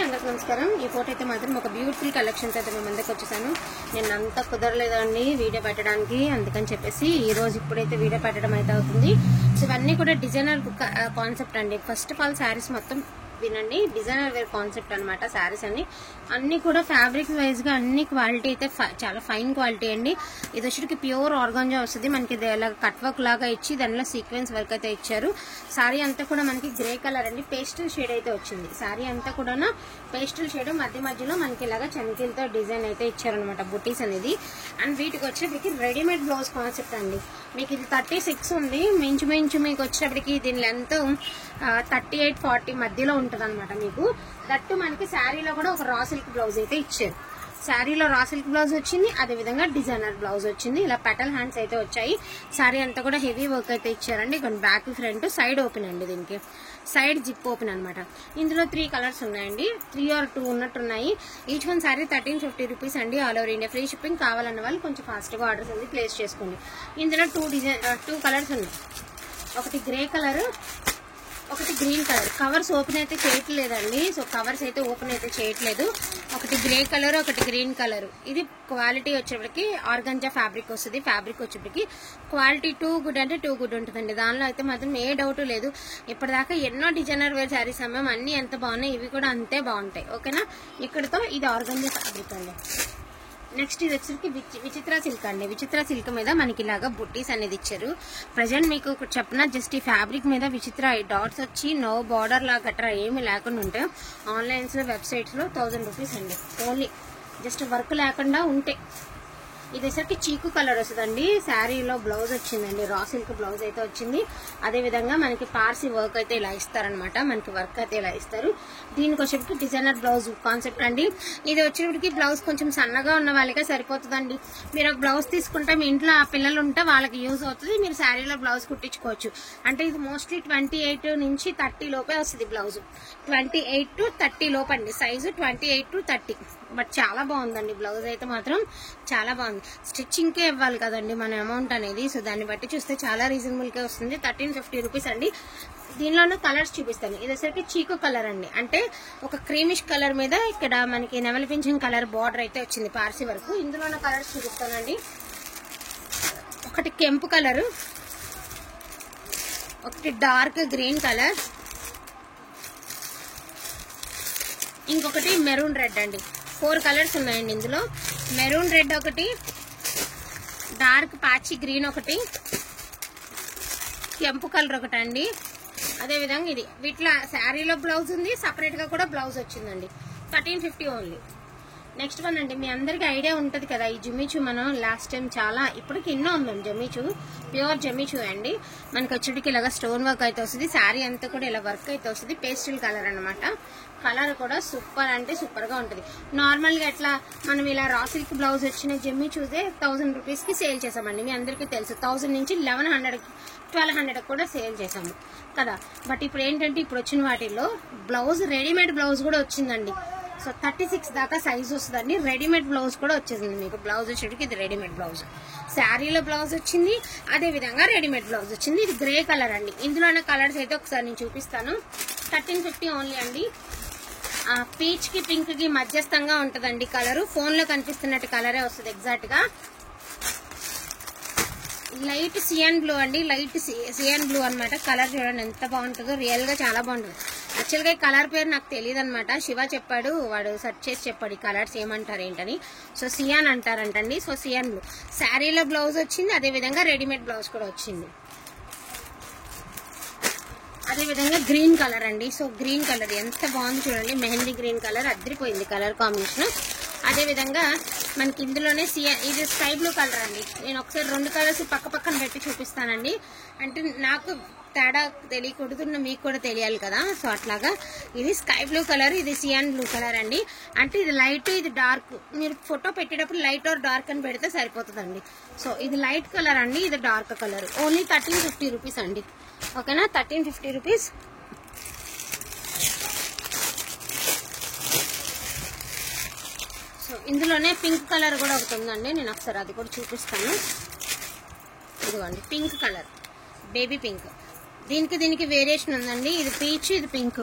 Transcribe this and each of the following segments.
అందరికీ నమస్కారం. ఈ ఫోటో అయితే మాత్రం ఒక బ్యూటిఫుల్ కలెక్షన్స్ అయితే మేము ముందుకు వచ్చేసాను. నేను అంతా కుదరలేదండి వీడియో పెట్టడానికి, అందుకని చెప్పేసి ఈ రోజు ఇప్పుడైతే వీడియో పెట్టడం అయితే అవుతుంది. సో ఇవన్నీ కూడా డిజైనర్ కాన్సెప్ట్ అండి. ఫస్ట్ ఆఫ్ ఆల్ శారీస్ మొత్తం వినండి, డిజైనర్ వేర్ కాన్సెప్ట్ అనమాట. శారీస్ అన్ని కూడా ఫ్యాబ్రిక్ వైజ్ గా అన్ని క్వాలిటీ అయితే చాలా ఫైన్ క్వాలిటీ అండి. ఇది వచ్చేటికి ప్యూర్ ఆర్గాంజా వస్తుంది మనకి. కట్ వర్క్ లాగా ఇచ్చి దానిలో సీక్వెన్స్ వర్క్ అయితే ఇచ్చారు. శారీ అంతా కూడా మనకి గ్రే కలర్ అండి, పేస్టల్ షేడ్ అయితే వచ్చింది. శారీ అంతా కూడా పేస్టల్ షేడ్ మధ్యలో మనకి ఇలాగా చమ్కీలతో డిజైన్ అయితే ఇచ్చారనమాట, బుటీస్ అనేది. అండ్ వీటికి వచ్చేటికి రెడీమేడ్ బ్లౌజ్ కాన్సెప్ట్ అండి. మీకు ఇది 36 ఉంది, మించు మీకు వచ్చేటప్పటికి దీని లెంత్ 38-40 మధ్యలో ఉంటుంది అనమాట. మీకు దట్టు మనకి శారీలో కూడా ఒక రా సిల్క్ బ్లౌజ్ అయితే ఇచ్చారు. శారీలో రా సిల్క్ బ్లౌజ్ వచ్చింది, అదే విధంగా డిజైనర్ బ్లౌజ్ వచ్చింది. ఇలా పెటల్ హ్యాండ్స్ అయితే వచ్చాయి. శారీ అంతా కూడా హెవీ వర్క్ అయితే ఇచ్చారండి. ఇక్కడ బ్యాక్ ఫ్రంట్ సైడ్ ఓపెన్ అండి, దీనికి సైడ్ జిప్ ఓపెన్ అనమాట. ఇందులో 3 కలర్స్ ఉన్నాయండి, 3 or 2 ఉన్నట్టున్నాయి. ఈచ్ వన్ శారీ 1350 రూపీస్ అండి. All over India free shipping. కావాలన్న వాళ్ళు కొంచెం ఫాస్ట్ గా ఆర్డర్స్ అనేది ప్లేస్ చేసుకోండి. ఇందులో 2 కలర్స్ ఉన్నాయి. ఒకటి గ్రే కలర్, ఒకటి గ్రీన్ కలర్. కవర్స్ ఓపెన్ అయితే చేయట్లేదండి, సో కవర్స్ అయితే ఓపెన్ అయితే చేయట్లేదు. ఒకటి గ్రే కలర్, ఒకటి గ్రీన్ కలర్. ఇది క్వాలిటీ వచ్చేప్పటికి ఆర్గాంజా ఫ్యాబ్రిక్ వస్తుంది. ఫ్యాబ్రిక్ వచ్చేప్పటికి క్వాలిటీ టూ గుడ్ అంటే టూ గుడ్ ఉంటుందండి. దానిలో అయితే మాత్రం ఏ డౌట్ లేదు. ఇప్పటిదాకా ఎన్నో డిజైనర్ వేర్ శారీస్ అమ్మాం, అన్ని ఎంత బాగున్నాయి, ఇవి కూడా అంతే బాగుంటాయి. ఓకేనా. ఇక్కడతో ఇది ఆర్గాంజా ఫ్యాబ్రిక్ అండి. నెక్స్ట్ ఇది వచ్చేసరికి విచిత్ర సిల్క్ అండి. విచిత్ర సిల్క్ మీద మనకి ఇలాగా బుట్టీస్ అనేది ఇచ్చారు. ప్రజెంట్ మీకు చెప్పిన జస్ట్ ఈ ఫ్యాబ్రిక్ మీద విచిత్ర డాట్స్ వచ్చి నో బార్డర్ లాగా గట్రా ఏమి లేకుండా ఉంటే ఆన్లైన్స్ లో వెబ్సైట్స్ లో 1000 రూపీస్ అండి. ఓన్లీ జస్ట్ వర్క్ లేకుండా ఉంటే. ఇది వచ్చరికి చీకు కలర్ వస్తుందండి. శారీలో బ్లౌజ్ వచ్చిందండి, రా సిల్క్ బ్లౌజ్ అయితే వచ్చింది. అదే విధంగా మనకి పార్సీ వర్క్ అయితే ఇలా ఇస్తారనమాట, మనకి వర్క్ అయితే ఇలా ఇస్తారు. దీనికి వచ్చేటికి డిజైనర్ బ్లౌజ్ కాన్సెప్ట్ అండి. ఇది వచ్చేటికి బ్లౌజ్ కొంచెం సన్నగా ఉన్న వాళ్ళకే సరిపోతుందండి. మీరు ఒక బ్లౌజ్ తీసుకుంటే మీ ఇంట్లో ఆ పిల్లలు ఉంటే వాళ్ళకి యూజ్ అవుతుంది, మీరు శారీలో బ్లౌజ్ కుట్టించుకోవచ్చు. అంటే ఇది మోస్ట్లీ 28 నుంచి 30 లోపే వస్తుంది బ్లౌజ్. 28 to 30 లోపు అండి సైజు, 28 to 30. బట్ చాలా బాగుందండి బ్లౌజ్ అయితే మాత్రం చాలా బాగుంది. స్టిచ్చింగ్ కే ఇవ్వాలి కదండి మన అమౌంట్ అనేది, సో దాన్ని బట్టి చూస్తే చాలా రీజనబుల్ కే వస్తుంది. 1350 రూపీస్ అండి. దీనిలోనూ కలర్స్ చూపిస్తాను. ఇది వచ్చరికి చీకు కలర్ అండి, అంటే ఒక క్రీమిష్ కలర్ మీద ఇక్కడ మనకి నెమలి పింఛన్ కలర్ బార్డర్ అయితే వచ్చింది పార్సీ వరకు. ఇందులోనూ కలర్స్ చూపిస్తానండి. ఒకటి కెంపు కలర్, ఒకటి డార్క్ గ్రీన్ కలర్, ఇంకొకటి మెరూన్ రెడ్ అండి. 4 కలర్స్ ఉన్నాయండి ఇందులో. మెరూన్ రెడ్ ఒకటి, డార్క్ పాచి గ్రీన్ ఒకటి, కెంపు కలర్ ఒకటి అండి. అదే విధంగా ఇది వీటిలో శారీలో బ్లౌజ్ ఉంది, సపరేట్ గా కూడా బ్లౌజ్ వచ్చిందండి. 1350 ఓన్లీ. నెక్స్ట్ వన్ అండి, మీ అందరికి ఐడియా ఉంటది కదా, ఈ జమిచూ మనం లాస్ట్ టైం చాలా ఇప్పటికి ఎన్నో ఉన్నాం. జమిచూ ప్యూర్ జమిచూ అండి. మనకి వచ్చేటికి ఇలాగా స్టోన్ వర్క్ అయితే వస్తుంది. శారీ అంతా కూడా ఇలా వర్క్ అయితే వస్తుంది. పేస్టల్ కలర్ అనమాట. కలర్ కూడా సూపర్ అంటే సూపర్ గా ఉంటుంది. నార్మల్ గా ఎట్లా మనం ఇలా రా సిల్క్ బ్లౌజ్ వచ్చిన జమిచూదే 1000 రూపీస్ కి సేల్ చేసామండి. మీ అందరికీ తెలుసు 1000 నుంచి 1100-1200 కూడా సేల్ చేసాము కదా. బట్ ఇప్పుడు ఏంటంటే ఇప్పుడు వచ్చిన వాటిల్లో బ్లౌజ్ రెడీమేడ్ బ్లౌజ్ కూడా వచ్చిందండి. సో 36 దాకా సైజ్ వస్తుందండి. రెడీమేడ్ బ్లౌజ్ కూడా వచ్చేసింది మీకు. బ్లౌజ్ వచ్చేటికి ఇది రెడీమేడ్ బ్లౌజ్, శారీలో బ్లౌజ్ వచ్చింది, అదే విధంగా రెడీమేడ్ బ్లౌజ్ వచ్చింది. ఇది గ్రే కలర్ అండి. ఇందులోనే కలర్స్ అయితే ఒకసారి నేను చూపిస్తాను. 1350 ఓన్లీ అండి. పీచ్ కి పింక్ కి మధ్యస్థంగా ఉంటదండి కలర్. ఫోన్ లో కనిపిస్తున్నట్టు కలరే వస్తుంది ఎగ్జాక్ట్ గా. లైట్ సియాన్ బ్లూ అండి, లైట్ సియాన్ బ్లూ అనమాట. కలర్ చూడండి ఎంత బాగుంటుందో, రియల్ గా చాలా బాగుంటుంది. యాక్చువల్ గా ఈ కలర్ పేరు నాకు తెలియదు అనమాట, శివ చెప్పాడు, వాడు సెర్చ్ చేసి చెప్పాడు ఈ కలర్స్ ఏమంటారు ఏంటని. సో సియాన్ అంటారంటండి. సో సియాన్ బ్లూ శారీలో బ్లౌజ్ వచ్చింది, అదే విధంగా రెడీమేడ్ బ్లౌజ్ కూడా వచ్చింది. అదే విధంగా గ్రీన్ కలర్ అండి. సో గ్రీన్ కలర్ ఎంత బాగుంది చూడండి, మెహందీ గ్రీన్ కలర్ అద్దరిపోయింది కలర్ కాంబినేషన్. అదే విధంగా మనకి ఇందులోనే ఇది స్కై బ్లూ కలర్ అండి. నేను ఒకసారి 2 కలర్స్ పక్క పక్కన పెట్టి చూపిస్తానండి, అంటే నాకు తేడా తెలియకూడదు, మీకు కూడా తెలియాలి కదా. సో అట్లాగా ఇది స్కై బ్లూ కలర్, ఇది సియాన్ బ్లూ కలర్ అండి. అంటే ఇది లైట్, ఇది డార్క్. మీరు ఫోటో పెట్టేటప్పుడు లైట్ ఆర్ డార్క్ అని పెడితే సరిపోతుందండి. సో ఇది లైట్ కలర్ అండి, ఇది డార్క్ కలర్. ఓన్లీ 1350 రూపీస్ అండి. ఓకేనా, 1350 రూపీస్. సో ఇందులోనే పింక్ కలర్ కూడా ఒకటి ఉందండి, నేను ఒకసారి అది కూడా చూపిస్తాను. ఇదిగోండి పింక్ కలర్, బేబీ పింక్. దీనికి వేరియేషన్ ఉందండి. ఇది పీచ్, ఇది పింక్.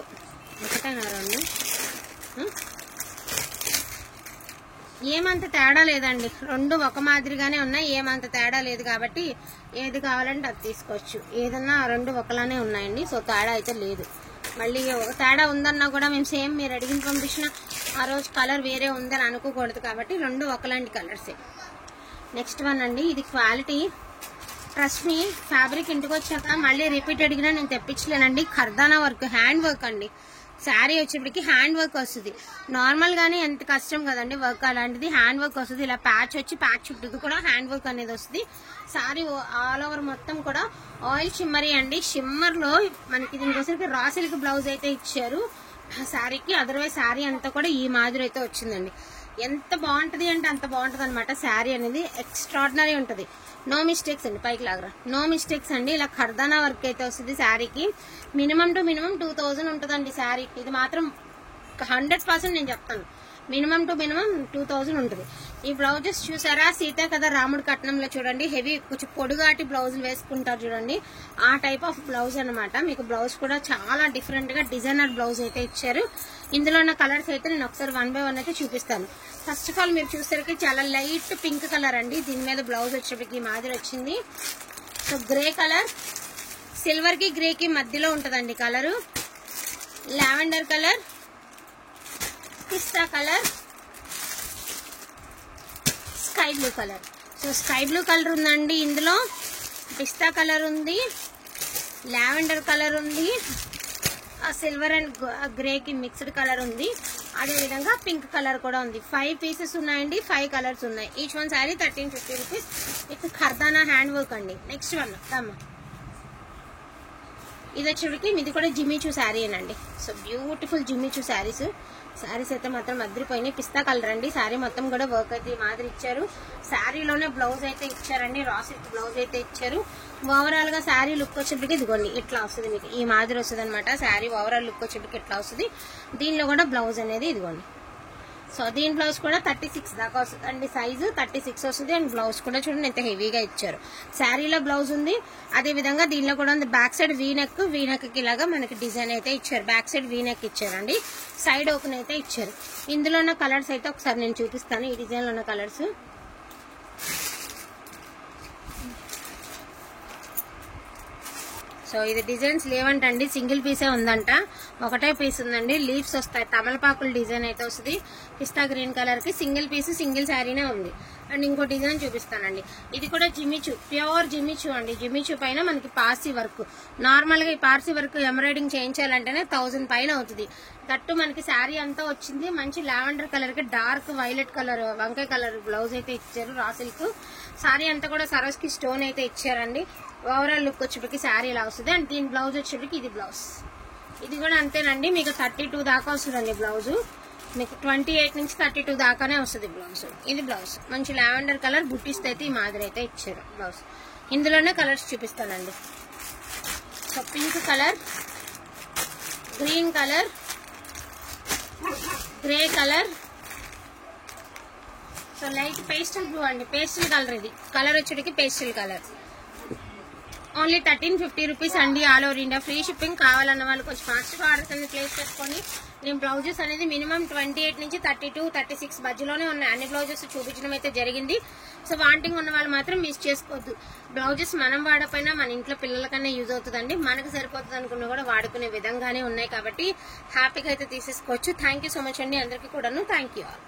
ఒకటేనా రెండు? ఏమంత తేడా లేదండి, రెండు ఒక మాదిరిగానే ఉన్నాయి, ఏమంత తేడా లేదు. కాబట్టి ఏది కావాలంటే అది తీసుకోవచ్చు, ఏదన్నా రెండు ఒకలానే ఉన్నాయండి. సో తేడా అయితే లేదు. మళ్ళీ ఒక తేడా ఉందన్నా కూడా మేము సేమ్ మీరు అడిగిన పంపించిన ఆ రోజు కలర్ వేరే ఉందని అనుకోకూడదు. కాబట్టి రెండు ఒకలాంటి కలర్సే. నెక్స్ట్ వన్ అండి, ఇది క్వాలిటీ ట్రస్ట్ మీ, ఫ్యాబ్రిక్ ఇంటికి వచ్చాక మళ్ళీ రిపీటెడ్గా నేను తెప్పించలేనండి. ఖర్దానా వర్క్, హ్యాండ్ వర్క్ అండి. శారీ వచ్చేప్పటికి హ్యాండ్ వర్క్ వస్తుంది. నార్మల్ గానే ఎంత కష్టం కదండి వర్క్, అలాంటిది హ్యాండ్ వర్క్ వస్తుంది. ఇలా ప్యాచ్ వచ్చి ప్యాచ్ చుట్టూ కూడా హ్యాండ్ వర్క్ అనేది వస్తుంది. శారీ ఆల్ ఓవర్ మొత్తం కూడా ఆయిల్ షిమ్మరీ అండి. షిమ్మర్ లో మనకి దీనికోసరికి రా సిల్క్ బ్లౌజ్ అయితే ఇచ్చారు శారీకి. అదర్వైజ్ శారీ అంతా కూడా ఈ మాదిరి అయితే వచ్చిందండి. ఎంత బాగుంటది అంటే అంత బాగుంటది అనమాట. శారీ అనేది ఎక్స్ట్రాడినరీ ఉంటది. నో మిస్టేక్స్ అండి, పైకి లాగరా, నో మిస్టేక్స్ అండి. ఇలా ఖర్దానా వర్క్ అయితే వస్తుంది శారీకి. మినిమం టు మినిమం 2000 ఉంటుందండి శారీ. ఇది మాత్రం 100% నేను చెప్తాను, మినిమం టు మినిమం 2000 ఉంటుంది. ఈ బ్లౌజెస్ చూసారా, సీతా కదా రాముడు కట్నంలో చూడండి, హెవీ కొంచెం పొడుగాటి బ్లౌజులు వేసుకుంటారు చూడండి, ఆ టైప్ ఆఫ్ బ్లౌజ్ అనమాట. మీకు బ్లౌజ్ కూడా చాలా డిఫరెంట్ గా డిజైనర్ బ్లౌజ్ అయితే ఇచ్చారు. ఇందులో ఉన్న కలర్స్ అయితే నేను ఒకసారి 1 by 1 అయితే చూపిస్తాను. ఫస్ట్ ఆఫ్ ఆల్ మీరు చూసేసరికి చాలా లైట్ పింక్ కలర్ అండి. దీని మీద బ్లౌజ్ వచ్చేప్పటికి ఈ మాదిరి వచ్చింది. సో గ్రే కలర్, సిల్వర్ కి గ్రే కి మధ్యలో ఉంటదండి colour. Lavender colour, pista colour, sky blue colour. So sky blue colour ఉందండి, ఇందులో పిస్తా కలర్ ఉంది, లావెండర్ కలర్ ఉంది, సిల్వర్ అండ్ గ్రే కి మిక్స్డ్ కలర్ ఉంది. అదే విధంగా పింక్ కలర్ కూడా ఉంది. 5 పీసెస్ ఉన్నాయండి, 5 కలర్స్ ఉన్నాయి. Each one sari 1350 rupees. With ఖర్దానా హ్యాండ్ వర్క్ అండి. నెక్స్ట్ వన్ కమ్మ, ఇది వచ్చేటికి ఇది కూడా జిమ్మిచూ శారీ అనండి. So beautiful Jimmy Choo saris. Saris అయితే మాత్రం అదిరిపోయినాయి. పిస్తా కలర్ అండి. శారీ మొత్తం కూడా వర్క్ అయితే మాదిరి ఇచ్చారు. శారీలోనే బ్లౌజ్ అయితే ఇచ్చారండి, రా సిల్క్ బ్లౌజ్ అయితే ఇచ్చారు. ఓవరాల్ గా శారీ లుక్ వచ్చేప్పటికి ఇదిగోండి ఇట్లా వస్తుంది, మీకు ఈ మాదిరి వస్తుంది అనమాట. శారీ ఓవరాల్ లుక్ వచ్చేప్పటికి ఇట్లా వస్తుంది. దీనిలో కూడా బ్లౌజ్ అనేది ఇదిగోండి. సో దీని బ్లౌజ్ కూడా 36 దాకా వస్తుంది అండి, సైజు 36 వస్తుంది. అండ్ బ్లౌజ్ కూడా చూడండి ఎంత హెవీగా ఇచ్చారు. శారీలో బ్లౌజ్ ఉంది, అదే విధంగా దీనిలో కూడా ఉంది. బ్యాక్ సైడ్ వీనెక్, వీనెక్ కి ఇలాగా మనకి డిజైన్ అయితే ఇచ్చారు. బ్యాక్ సైడ్ వీనెక్ ఇచ్చారండి, సైడ్ ఓపెన్ అయితే ఇచ్చారు. ఇందులో ఉన్న కలర్స్ అయితే ఒకసారి నేను చూపిస్తాను. ఈ డిజైన్ లో ఉన్న కలర్స్ సో ఇది డిజైన్స్ లేవంటండి, సింగిల్ పీసే ఉందంట. ఒకటే పీస్ ఉందండి. లీవ్స్ వస్తాయి, తమలపాకుల డిజైన్ అయితే వస్తుంది. పిస్తా గ్రీన్ కలర్ కి సింగిల్ పీస్, సింగిల్ శారీనే ఉంది. అండ్ ఇంకో డిజైన్ చూపిస్తానండి. ఇది కూడా జిమ్మిచూ, ప్యూర్ జిమ్మిచూ అండి. జిమ్మిచూ పైన మనకి పార్సీ వర్క్. నార్మల్ గా ఈ పార్సీ వర్క్ ఎంబ్రాయిడింగ్ చేయించాలంటేనే 1000 పైన అవుతుంది. దట్టు మనకి శారీ అంతా వచ్చింది. మంచి లావెండర్ కలర్ కి డార్క్ వైలెట్ కలర్, వంకాయ కలర్ బ్లౌజ్ అయితే ఇచ్చారు. రా సిల్క్ శారీ అంతా కూడా సరోజ్ కి స్టోన్ అయితే ఇచ్చారండి. ఓవరాల్ లుక్ వచ్చేప్పటికి శారీ ఇలా వస్తుంది. అండ్ దీని బ్లౌజ్ వచ్చేప్పటికి ఇది బ్లౌజ్. ఇది కూడా అంతేనండి, మీకు 32 దాకా వస్తుందండి బ్లౌజ్. మీకు 28 నుంచి 32 దాకానే వస్తుంది బ్లౌజ్. ఇది బ్లౌజ్ మంచి లావెండర్ కలర్ బుట్టిస్తే అయితే ఈ మాదిరి అయితే ఇచ్చారు బ్లౌజ్. ఇందులోనే కలర్స్ చూపిస్తానండి. So pink colour, green colour, grey colour, so light pastel blue అండి. పేస్టల్ కలర్, ఇది కలర్ వచ్చేటికి పేస్టల్ కలర్. ఓన్లీ 1350 రూపీస్ అండి. All over India free shipping. కావాలన్న వాళ్ళు కొంచెం ఫాస్ట్గా ఆర్డర్స్ అనేది ప్లేస్ చేసుకొని, నేను బ్లౌజెస్ అనేది మినిమం 28 నుంచి 32, 36 మధ్యలోనే ఉన్నాయి. అన్ని బ్లౌజెస్ చూపించడం అయితే జరిగింది. సో వాంటింగ్ ఉన్న వాళ్ళు మాత్రం మిస్ చేసుకోవద్దు. బ్లౌజెస్ మనం వాడపోయినా మన ఇంట్లో పిల్లలకన్నా యూజ్ అవుతుందండి. మనకు సరిపోతుంది అనుకున్నా కూడా వాడుకునే విధంగానే ఉన్నాయి. కాబట్టి హ్యాపీగా అయితే తీసేసుకోవచ్చు. థ్యాంక్ యూ సో మచ్ అండి అందరికీ కూడాను. Thank you all.